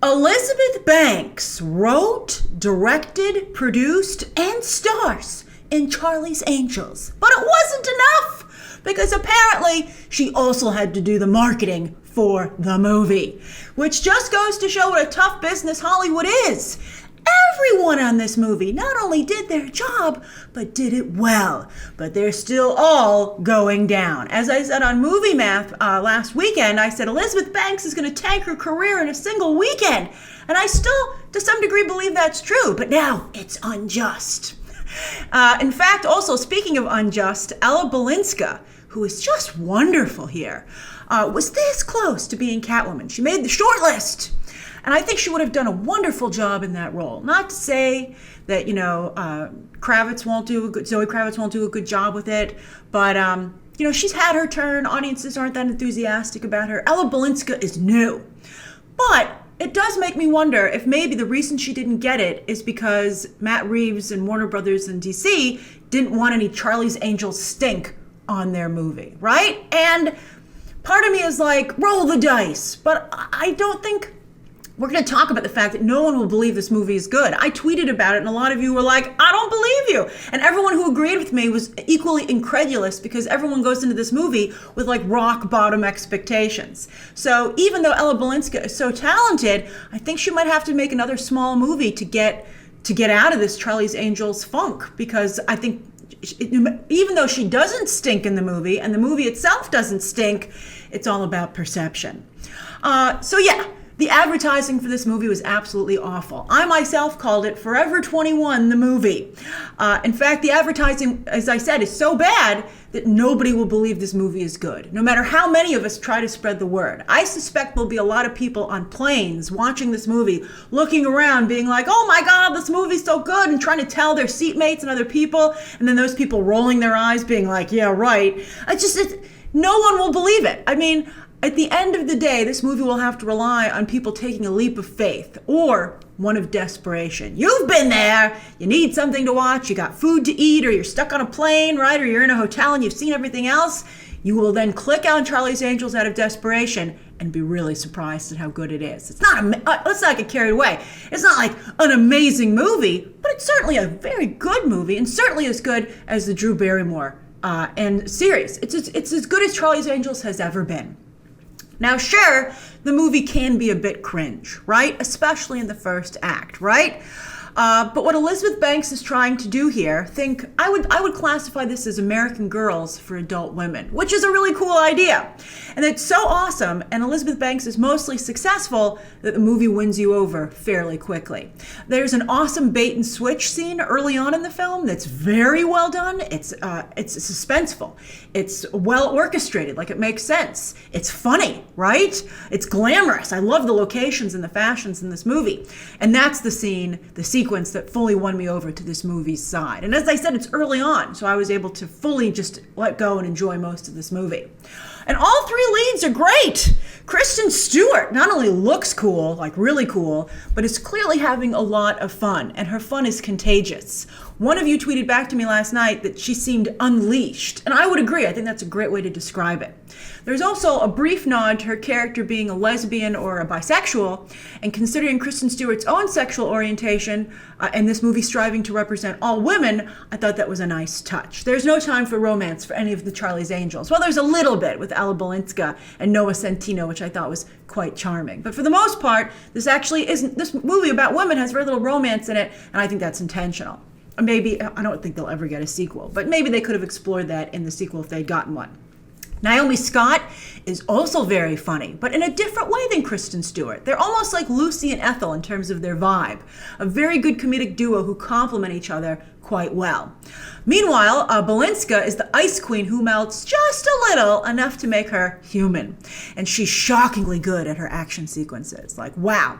Elizabeth Banks wrote, directed, produced, and stars in Charlie's Angels. But it wasn't enough, because apparently she also had to do the marketing for the movie, which just goes to show what a tough business Hollywood is. Everyone on this movie not only did their job, but did it well. But they're still all going down. As I said on Movie Math last weekend, I said Elizabeth Banks is going to tank her career in a single weekend. And I still, to some degree, believe that's true. But now it's unjust. In fact, also, speaking of unjust, Ella Balinska, who is just wonderful here, was this close to being Catwoman. She made the shortlist. And I think she would have done a wonderful job in that role. Not to say that, Zoe Kravitz won't do a good job with it, but, she's had her turn. Audiences aren't that enthusiastic about her. Ella Balinska is new. But it does make me wonder if maybe the reason she didn't get it is because Matt Reeves and Warner Brothers and DC didn't want any Charlie's Angels stink on their movie, right? And part of me is like, roll the dice. But I don't think we're going to talk about the fact that no one will believe this movie is good. I tweeted about it, and a lot of you were like, I don't believe you. And everyone who agreed with me was equally incredulous, because everyone goes into this movie with like rock bottom expectations. So even though Ella Balinska is so talented, I think she might have to make another small movie to get out of this Charlie's Angels funk, because I think even though she doesn't stink in the movie, and the movie itself doesn't stink, it's all about perception. The advertising for this movie was absolutely awful. I myself called it Forever 21, the movie. In fact, the advertising, as I said, is so bad that nobody will believe this movie is good, no matter how many of us try to spread the word. I suspect there'll be a lot of people on planes watching this movie, looking around, being like, oh my God, this movie's so good, and trying to tell their seatmates and other people, and then those people rolling their eyes, being like, yeah, right. No one will believe it. I mean, at the end of the day, this movie will have to rely on people taking a leap of faith or one of desperation. You've been there. You need something to watch. You got food to eat, or you're stuck on a plane, right? Or you're in a hotel and you've seen everything else. You will then click on Charlie's Angels out of desperation and be really surprised at how good it is. It's not, let's not get carried away. It's not like an amazing movie, but it's certainly a very good movie, and certainly as good as the Drew Barrymore and series. It's as good as Charlie's Angels has ever been. Now, sure, the movie can be a bit cringe, right? Especially in the first act, right? But what Elizabeth Banks is trying to do here, I would classify this as American Girls for adult women, which is a really cool idea. And it's so awesome, and Elizabeth Banks is mostly successful, that the movie wins you over fairly quickly. There's an awesome bait and switch scene early on in the film that's very well done. It's suspenseful. It's well orchestrated, like it makes sense. It's funny, right? It's glamorous. I love the locations and the fashions in this movie. And that's the sequence that fully won me over to this movie's side. And as I said, it's early on, so I was able to fully just let go and enjoy most of this movie. And all three leads are great. Kristen Stewart not only looks cool, like really cool, but is clearly having a lot of fun, and her fun is contagious. One of you tweeted back to me last night that she seemed unleashed, and I would agree. I think that's a great way to describe it. There's also a brief nod to her character being a lesbian or a bisexual, and considering Kristen Stewart's own sexual orientation and this movie striving to represent all women, I thought that was a nice touch. There's no time for romance for any of the Charlie's Angels. Well, there's a little bit with Ella Balinska and Noah Centineo, which I thought was quite charming. But for the most part, this movie about women has very little romance in it, and I think that's intentional. Maybe, I don't think they'll ever get a sequel, but maybe they could have explored that in the sequel if they'd gotten one. Naomi Scott is also very funny, but in a different way than Kristen Stewart. They're almost like Lucy and Ethel in terms of their vibe. A very good comedic duo who complement each other quite well. Meanwhile, Balinska is the ice queen who melts just a little, enough to make her human. And she's shockingly good at her action sequences. Like, wow.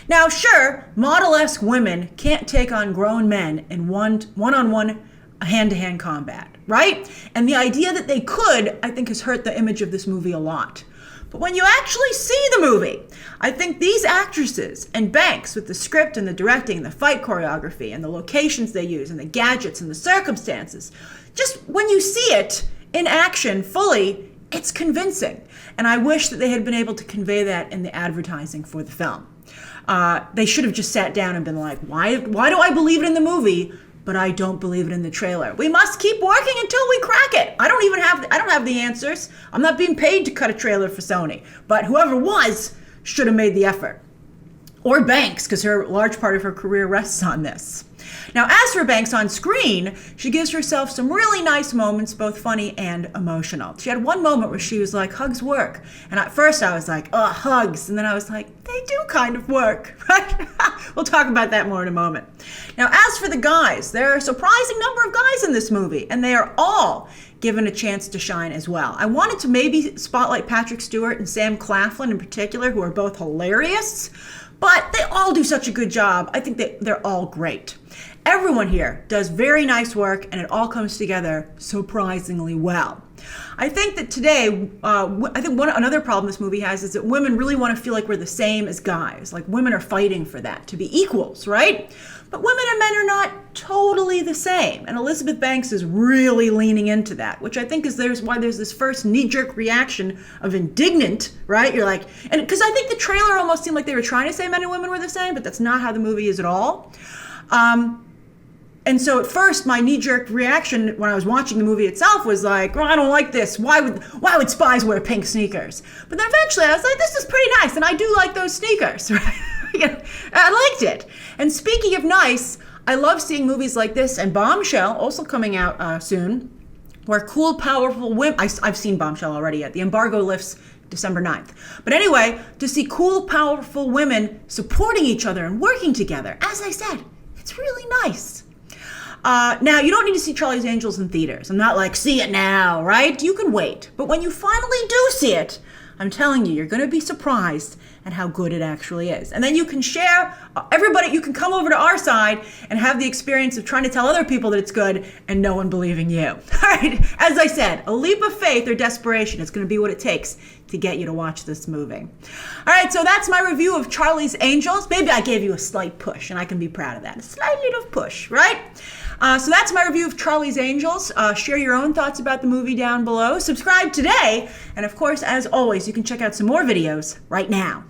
Now, sure, model-esque women can't take on grown men in one-on-one hand-to-hand combat, right? And the idea that they could, I think, has hurt the image of this movie a lot. But when you actually see the movie, I think these actresses and Banks, with the script and the directing and the fight choreography and the locations they use and the gadgets and the circumstances, just when you see it in action fully, it's convincing. And I wish that they had been able to convey that in the advertising for the film. They should have just sat down and been like, why do I believe it in the movie, but I don't believe it in the trailer? We must keep working until we crack it. I don't have the answers. I'm not being paid to cut a trailer for Sony, but whoever was should have made the effort. Or Banks, because her large part of her career rests on this. Now, as for Banks on screen, she gives herself some really nice moments, both funny and emotional. She had one moment where she was like, hugs work. And at first I was like, oh, hugs. And then I was like, they do kind of work, right? We'll talk about that more in a moment. Now, as for the guys, there are a surprising number of guys in this movie, and they are all given a chance to shine as well. I wanted to maybe spotlight Patrick Stewart and Sam Claflin in particular, who are both hilarious, but they all do such a good job. I think that they're all great. Everyone here does very nice work, and it all comes together surprisingly well. I think that today, another problem this movie has is that women really want to feel like we're the same as guys. Like women are fighting for that, to be equals, right? But women and men are not totally the same. And Elizabeth Banks is really leaning into that, which I think is why there's this first knee-jerk reaction of indignant, right? You're like, and because I think the trailer almost seemed like they were trying to say men and women were the same, but that's not how the movie is at all. And so at first, my knee-jerk reaction when I was watching the movie itself was like, oh, I don't like this. Why would spies wear pink sneakers? But then eventually I was like, this is pretty nice, and I do like those sneakers, right? I liked it. And speaking of nice, I love seeing movies like this and Bombshell, also coming out soon, where cool, powerful women, I've seen Bombshell already yet. The embargo lifts December 9th. But anyway, to see cool, powerful women supporting each other and working together, as I said, it's really nice. Now, you don't need to see Charlie's Angels in theaters. I'm not like, see it now, right? You can wait. But when you finally do see it, I'm telling you, you're going to be surprised at how good it actually is. And then you can share, you can come over to our side and have the experience of trying to tell other people that it's good and no one believing you. All right, as I said, a leap of faith or desperation is going to be what it takes to get you to watch this movie. All right, so that's my review of Charlie's Angels. Maybe I gave you a slight push, and I can be proud of that. A slight little push, right? So that's my review of Charlie's Angels. Share your own thoughts about the movie down below. Subscribe today. And of course, as always, you can check out some more videos right now.